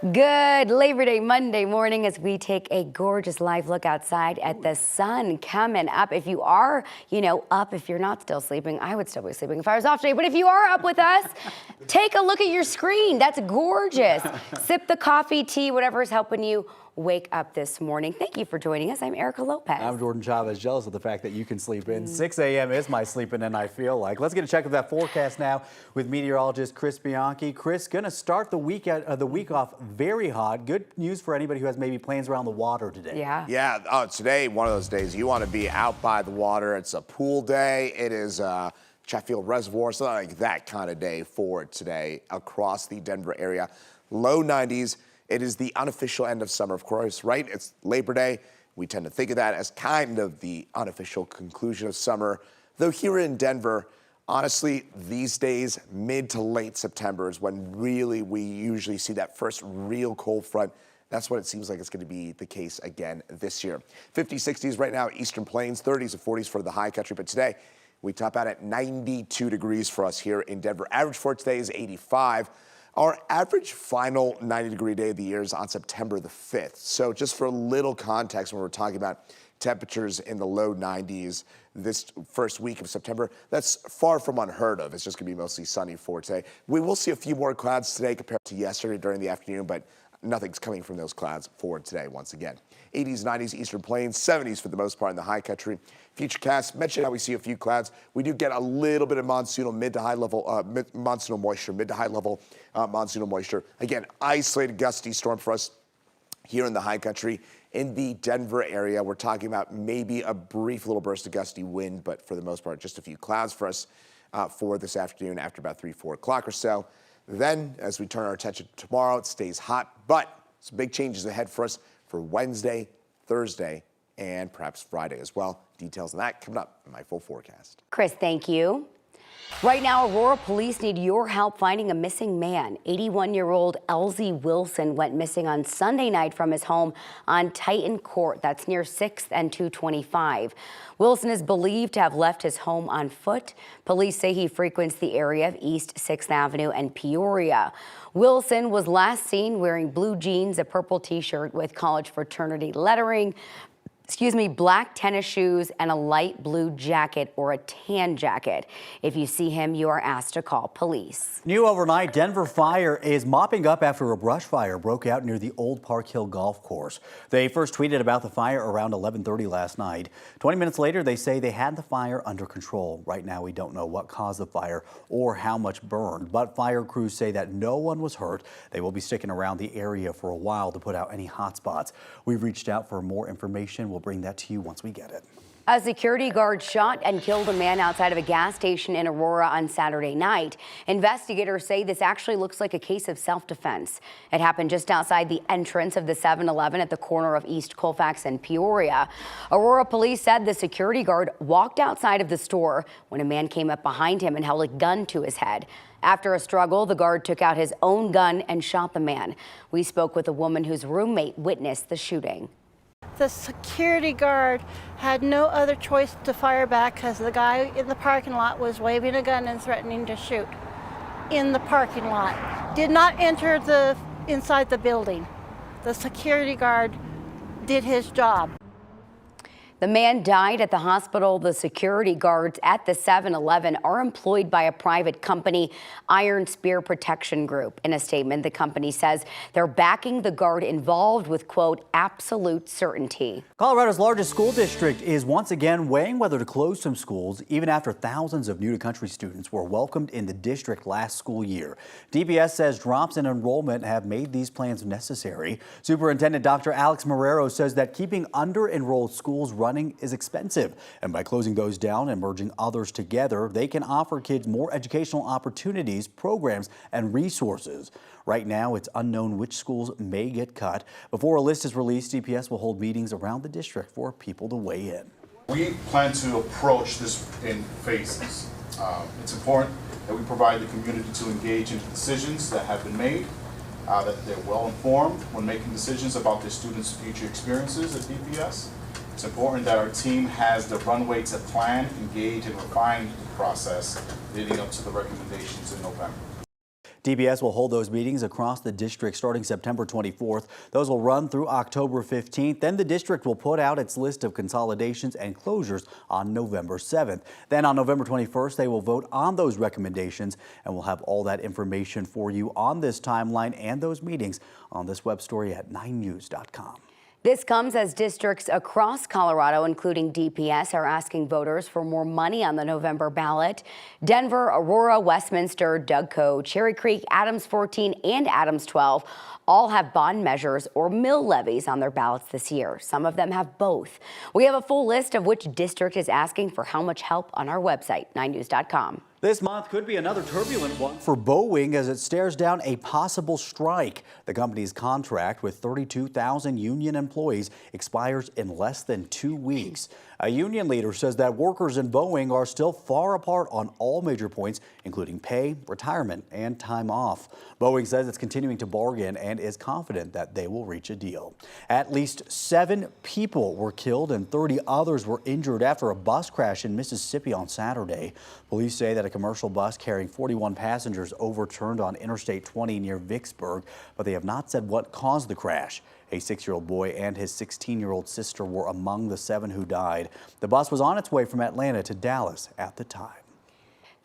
Good Labor Day Monday morning as we take a gorgeous live look outside at the sun coming up. If you are, up, if you're not still sleeping, I would still be sleeping if I was off today. But if you are up with us, take a look at your screen. That's gorgeous. Sip the coffee, tea, whatever is helping you wake up this morning. Thank you for joining us. I'm Erica Lopez. I'm Jordan Chavez, jealous of the fact that you can sleep in. 6 a.m. is my sleeping in, I feel like. Let's get a check of that forecast now with meteorologist Chris Bianchi. Chris, going to start the week off very hot. Good news for anybody who has maybe plans around the water today. Yeah, today, one of those days you want to be out by the water. It's a pool day. It is Chatfield Reservoir, something like that kind of day for today across the Denver area. Low 90s. It is the unofficial end of summer, of course, right? It's Labor Day. We tend to think of that as kind of the unofficial conclusion of summer. Though here in Denver, honestly, these days, mid to late September is when really we usually see that first real cold front. That's what it seems like it's going to be the case again this year. 50s, 60s right now, Eastern Plains, 30s and 40s for the high country. But today, we top out at 92 degrees for us here in Denver. Average for today is 85. Our average final 90-degree day of the year is on September the 5th. So just for a little context, when we're talking about temperatures in the low 90s this first week of September, that's far from unheard of. It's just going to be mostly sunny for today. We will see a few more clouds today compared to yesterday during the afternoon, but nothing's coming from those clouds for today once again. 80s, 90s, Eastern Plains, 70s for the most part in the high country. Futurecast mentioned how we see a few clouds. We do get a little bit of monsoonal mid to high level monsoonal moisture, mid to high level monsoonal moisture. Again, isolated gusty storm for us here in the high country. In the Denver area, we're talking about maybe a brief little burst of gusty wind, but for the most part, just a few clouds for us for this afternoon after about 3, 4 o'clock or so. Then, as we turn our attention to tomorrow, it stays hot, but some big changes ahead for us for Wednesday, Thursday, and perhaps Friday as well. Details on that coming up in my full forecast. Chris, thank you. Right now, Aurora police need your help finding a missing man. 81-year-old Elsie Wilson went missing on Sunday night from his home on Titan Court. That's near 6th and 225. Wilson is believed to have left his home on foot. Police say he frequents the area of East 6th Avenue and Peoria. Wilson was last seen wearing blue jeans, a purple T-shirt with college fraternity lettering, black tennis shoes, and a light blue jacket or a tan jacket. If you see him, you are asked to call police. New overnight, Denver Fire is mopping up after a brush fire broke out near the old Park Hill Golf Course. They first tweeted about the fire around 11:30 last night. 20 minutes later, they say they had the fire under control. Right now, we don't know what caused the fire or how much burned, but fire crews say that no one was hurt. They will be sticking around the area for a while to put out any hot spots. We've reached out for more information. We'll bring that to you once we get it. A security guard shot and killed a man outside of a gas station in Aurora on Saturday night. Investigators say this actually looks like a case of self-defense. It happened just outside the entrance of the 7-Eleven at the corner of East Colfax and Peoria. Aurora police said the security guard walked outside of the store when a man came up behind him and held a gun to his head. After a struggle, the guard took out his own gun and shot the man. We spoke with a woman whose roommate witnessed the shooting. The security guard had no other choice to fire back because the guy in the parking lot was waving a gun and threatening to shoot in the parking lot. Did not enter inside the building. The security guard did his job. The man died at the hospital. The security guards at the 7-Eleven are employed by a private company, Iron Spear Protection Group. In a statement, the company says they're backing the guard involved with, quote, absolute certainty. Colorado's largest school district is once again weighing whether to close some schools, even after thousands of new-to-country students were welcomed in the district last school year. DPS says drops in enrollment have made these plans necessary. Superintendent Dr. Alex Marrero says that keeping under-enrolled schools running is expensive, and by closing those down and merging others together, they can offer kids more educational opportunities, programs, and resources. Right now, it's unknown which schools may get cut. Before a list is released, DPS will hold meetings around the district for people to weigh in. We plan to approach this in phases. It's important that we provide the community to engage in decisions that have been made, that they're well informed when making decisions about their students' future experiences at DPS. It's important that our team has the runway to plan, engage, and refine the process leading up to the recommendations in November. DPS will hold those meetings across the district starting September 24th. Those will run through October 15th. Then the district will put out its list of consolidations and closures on November 7th. Then on November 21st, they will vote on those recommendations, and we'll have all that information for you on this timeline and those meetings on this web story at 9news.com. This comes as districts across Colorado, including DPS, are asking voters for more money on the November ballot. Denver, Aurora, Westminster, Dougco, Cherry Creek, Adams 14, and Adams 12 all have bond measures or mill levies on their ballots this year. Some of them have both. We have a full list of which district is asking for how much help on our website, 9news.com. This month could be another turbulent one for Boeing as it stares down a possible strike. The company's contract with 32,000 union employees expires in less than 2 weeks. A union leader says that workers in Boeing are still far apart on all major points, including pay, retirement, and time off. Boeing says it's continuing to bargain and is confident that they will reach a deal. At least 7 people were killed and 30 others were injured after a bus crash in Mississippi on Saturday. Police say that a commercial bus carrying 41 passengers overturned on Interstate 20 near Vicksburg, but they have not said what caused the crash. A 6-year-old boy and his 16-year-old sister were among the 7 who died. The bus was on its way from Atlanta to Dallas at the time.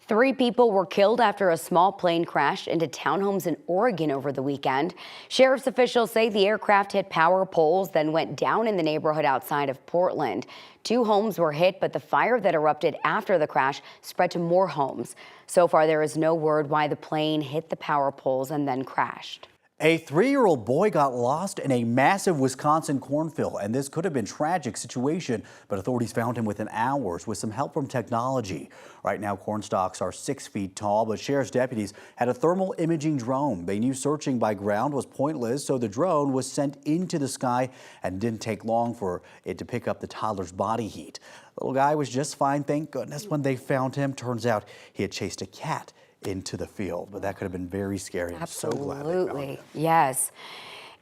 3 people were killed after a small plane crashed into townhomes in Oregon over the weekend. Sheriff's officials say the aircraft hit power poles, then went down in the neighborhood outside of Portland. 2 homes were hit, but the fire that erupted after the crash spread to more homes. So far, there is no word why the plane hit the power poles and then crashed. A 3-year-old boy got lost in a massive Wisconsin cornfield, and this could have been a tragic situation, but authorities found him within hours with some help from technology. Right now, corn stalks are 6 feet tall, but sheriff's deputies had a thermal imaging drone. They knew searching by ground was pointless, so the drone was sent into the sky and didn't take long for it to pick up the toddler's body heat. The little guy was just fine, thank goodness, when they found him. Turns out he had chased a cat into the field, but that could have been very scary. Absolutely. I'm so glad they found him. Yes.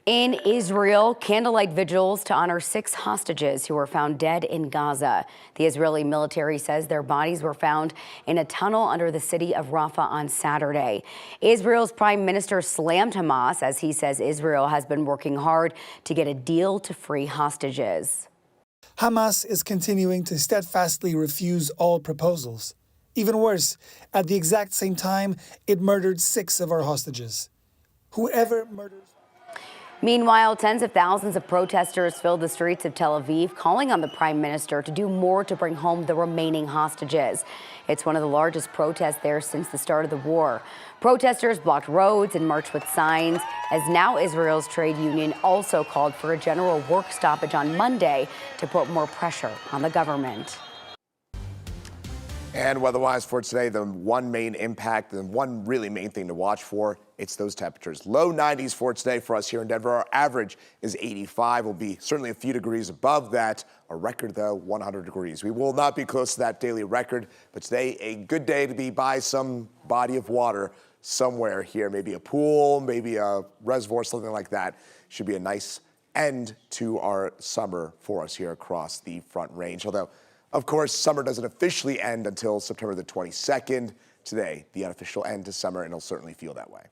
In Israel, candlelight vigils to honor 6 hostages who were found dead in Gaza. The Israeli military says their bodies were found in a tunnel under the city of Rafah on Saturday. Israel's prime minister slammed Hamas as he says Israel has been working hard to get a deal to free hostages. Hamas is continuing to steadfastly refuse all proposals. Even worse, at the exact same time, it murdered 6 of our hostages. Whoever murders... Meanwhile, tens of thousands of protesters filled the streets of Tel Aviv, calling on the prime minister to do more to bring home the remaining hostages. It's one of the largest protests there since the start of the war. Protesters blocked roads and marched with signs, as now Israel's trade union also called for a general work stoppage on Monday to put more pressure on the government. And weather-wise for today, the one main impact, the one really main thing to watch for, it's those temperatures. Low 90s for today for us here in Denver. Our average is 85. We'll be certainly a few degrees above that. Our record, though, 100 degrees. We will not be close to that daily record, but today, a good day to be by some body of water somewhere here. Maybe a pool, maybe a reservoir, something like that. Should be a nice end to our summer for us here across the Front Range. Although, of course, summer doesn't officially end until September the 22nd. Today, the unofficial end to summer, and it'll certainly feel that way.